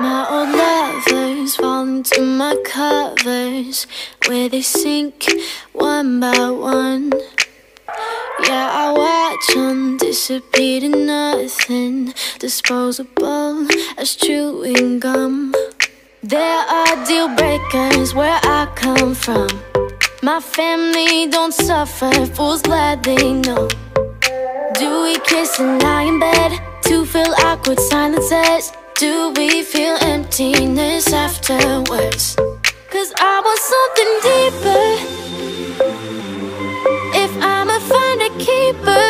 My old lovers fall into my covers, where they sink one by one. Yeah, I watch them disappear to nothing, disposable as chewing gum. There are deal breakers where I come from. My family don't suffer, fools glad they know. Do we kiss and lie in bed to fill awkward silences? Do we feel emptiness afterwards? 'Cause I want something deeper. If I'ma find a keeper,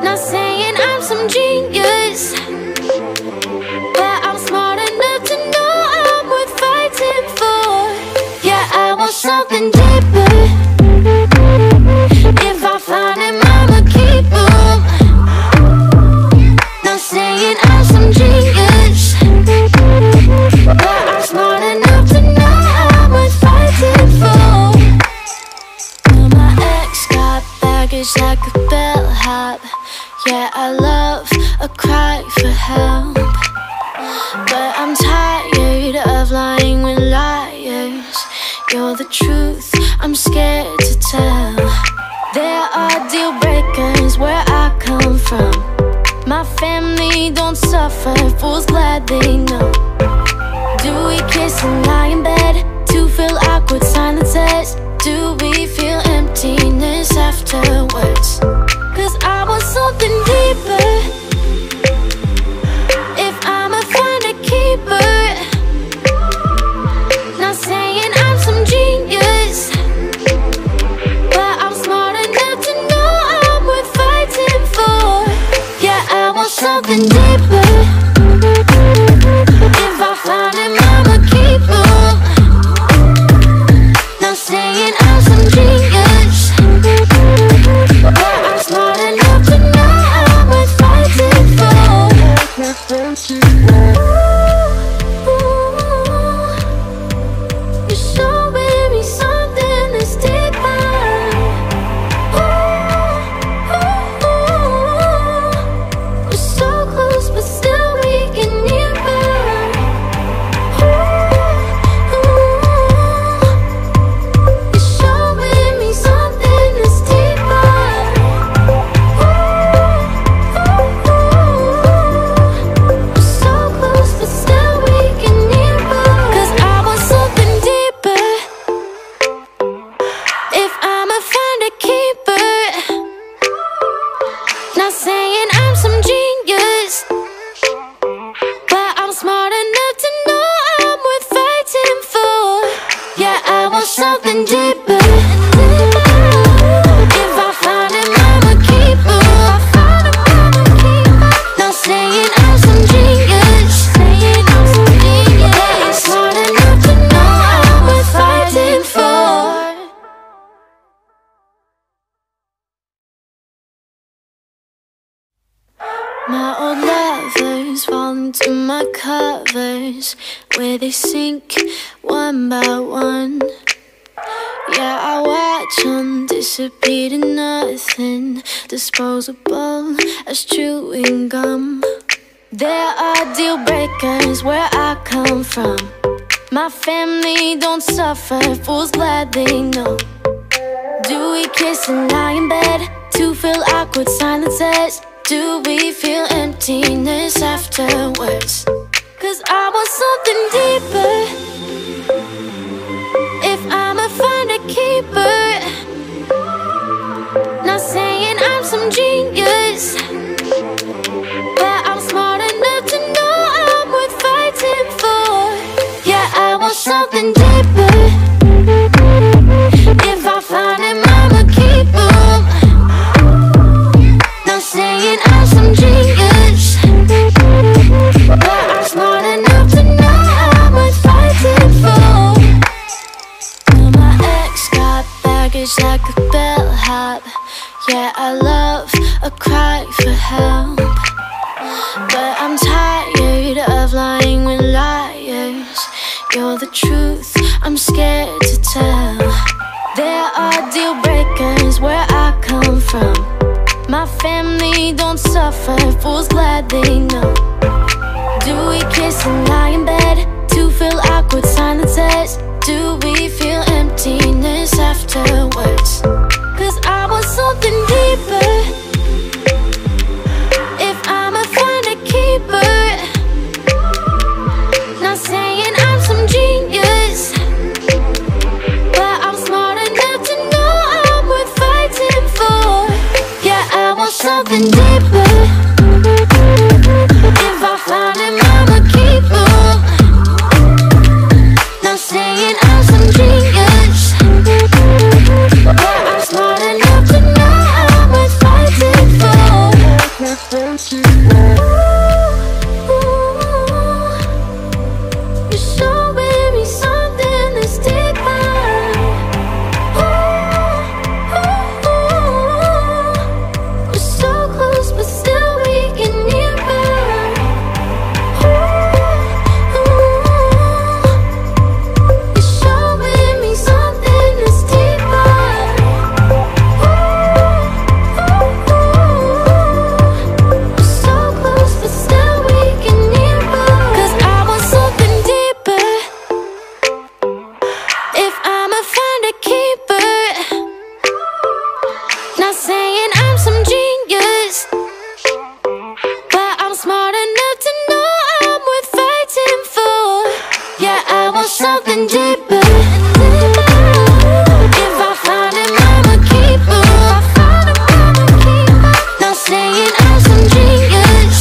not saying I'm some genius, but I'm smart enough to know I'm worth fighting for. Yeah, I want something deeper. If I find him, I'ma keep him. Not saying I'm some genius, but I'm smart enough to know I'm worth fighting for. Well, my ex got baggage like a bellhop. Yeah, I love a cry for help, but I'm tired of lying with liars. You're the truth, I'm scared to tell. There are deal breakers where I come from. My family don't suffer, fools glad they know. Do we kiss and lie in bed to fill awkward silences? Do we feel emptiness afterwards? 'Cause I want something deeper. If I'ma find a keeper, not saying I'm some genius, but I'm smart enough to know I'm worth fighting for. Yeah, I want something deeper. If I find him, I'ma keep him. Not saying I'm some genius, but I'm smart enough to know I'm worth fighting for. You're showing me something that's deeper. We're so close, but still we get nearer. You're showing me something that's deeper. We're so close, but still we get nearer. 'Cause I want something deeper. If I'ma find a keeper, not saying I'm some genius, but I'm smart enough to know I'm worth fighting for. Yeah, I want something deeper. If I find him, I'ma keep him. Not saying I'm some genius, but I'm smart enough to know I'm worth fighting for. My old lovers fall into my covers, where they sink one by one. Yeah, I watch them disappear to nothing, disposable as chewing gum. There are deal breakers where I come from. My family don't suffer, fools glad they know. Do we kiss and lie in bed to fill awkward silences? Do we feel emptiness afterwards? 'Cause I want something deeper. If I'ma find a keeper, not saying I'm some genius, but I'm smart enough to know I'm worth fighting for. Yeah, I want something deeper. If I find him, I'ma keep him. Not saying I'm some genius, but I'm smart enough to know I'm worth fighting for. Well, my ex got baggage like a bellhop. Yeah, I love a cry for help, but I'm tired of lying with liars. You're the truth, I'm scared to tell. There are deal breakers where I come from. My family don't suffer, fools glad they know. Do we kiss and lie in bed to fill awkward silences? Do we feel emptiness afterwards? 'Cause I want something deeper. If I'ma find a keeper, not saying I'm some genius, but I'm smart enough to know I'm worth fighting for. Yeah, I want something deeper. If I find him, I'ma keep him. Not saying I'm some genius, but I'm smart enough to know I'm worth fighting for. You're showing me something that's deeper. We're so close, but still we get nearer. You're showing me something that's deeper. We're so close, but still we get nearer. 'Cause I want something deeper. If I'ma find a keeper, not saying I'm some genius, but I'm smart enough to know I'm worth fighting for. Yeah, I want something deeper. If I find him, I'ma keep him. Not saying I'm some genius,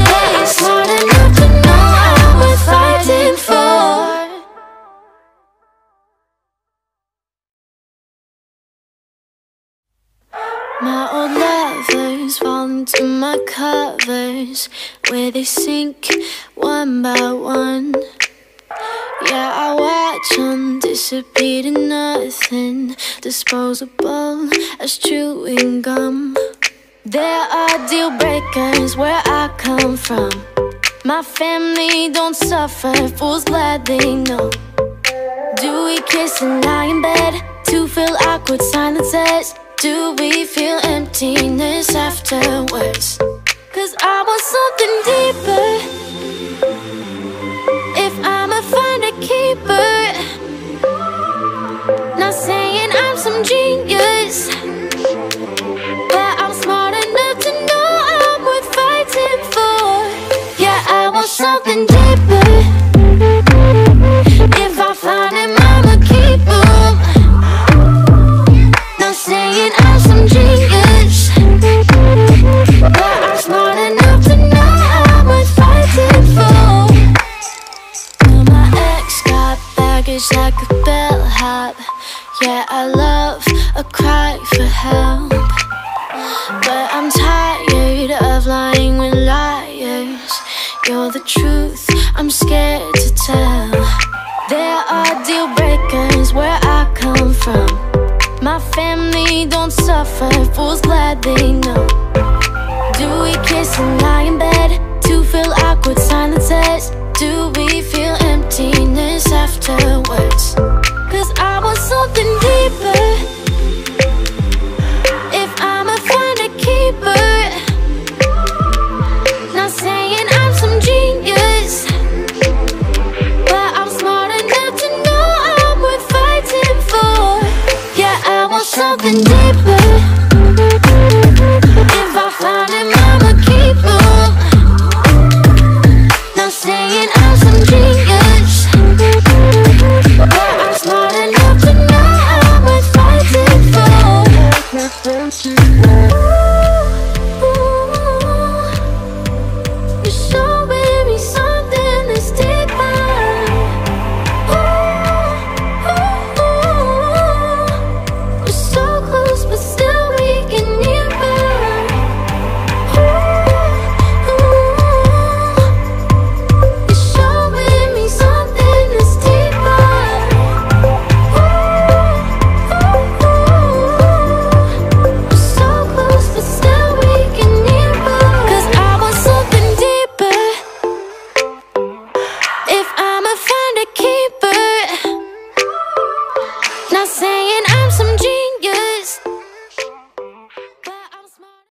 but I'm smart enough to know I'm worth fighting for. My old lovers fall into my covers, where they sink one by one. Yeah, I watch them disappear to nothing, disposable as chewing gum. There are deal breakers where I come from. My family don't suffer, fools glad they know. Do we kiss and lie in bed to fill awkward silences? Do we feel emptiness afterwards? 'Cause I want something deeper. If I'ma find a keeper, not saying I'm some genius, but I'm smart enough to know I'm worth fighting for. Yeah, I want something deeper. If I find him, I'ma keep him. Not saying I'm some genius, but I'm smart enough to know I'm worth fighting for. Well, my ex got baggage like a bellhop. Yeah, I love a cry for help, but I'm tired of lying with liars. You're the truth, I'm scared to tell. There are deal breakers where I come from. My family don't suffer, fools glad they know. Do we kiss and lie in bed to fill awkward silences? Do we feel emptiness afterwards? 'Cause I want something deeper. If I'ma find a keeper, not saying I'm some genius, but I'm smart enough to know I'm worth fighting for. Yeah, I want something deeper. If I find him, I'ma keep him. Not saying I'm some genius, but I'm smart enough to know I'm worth fighting for. You're showing me something that's deeper. We're so close, but still we get nearer. You're showing me something that's deeper. We're so close, but still we get nearer. 'Cause I want something deeper. If I'ma find a keeper, not saying I'm some genius,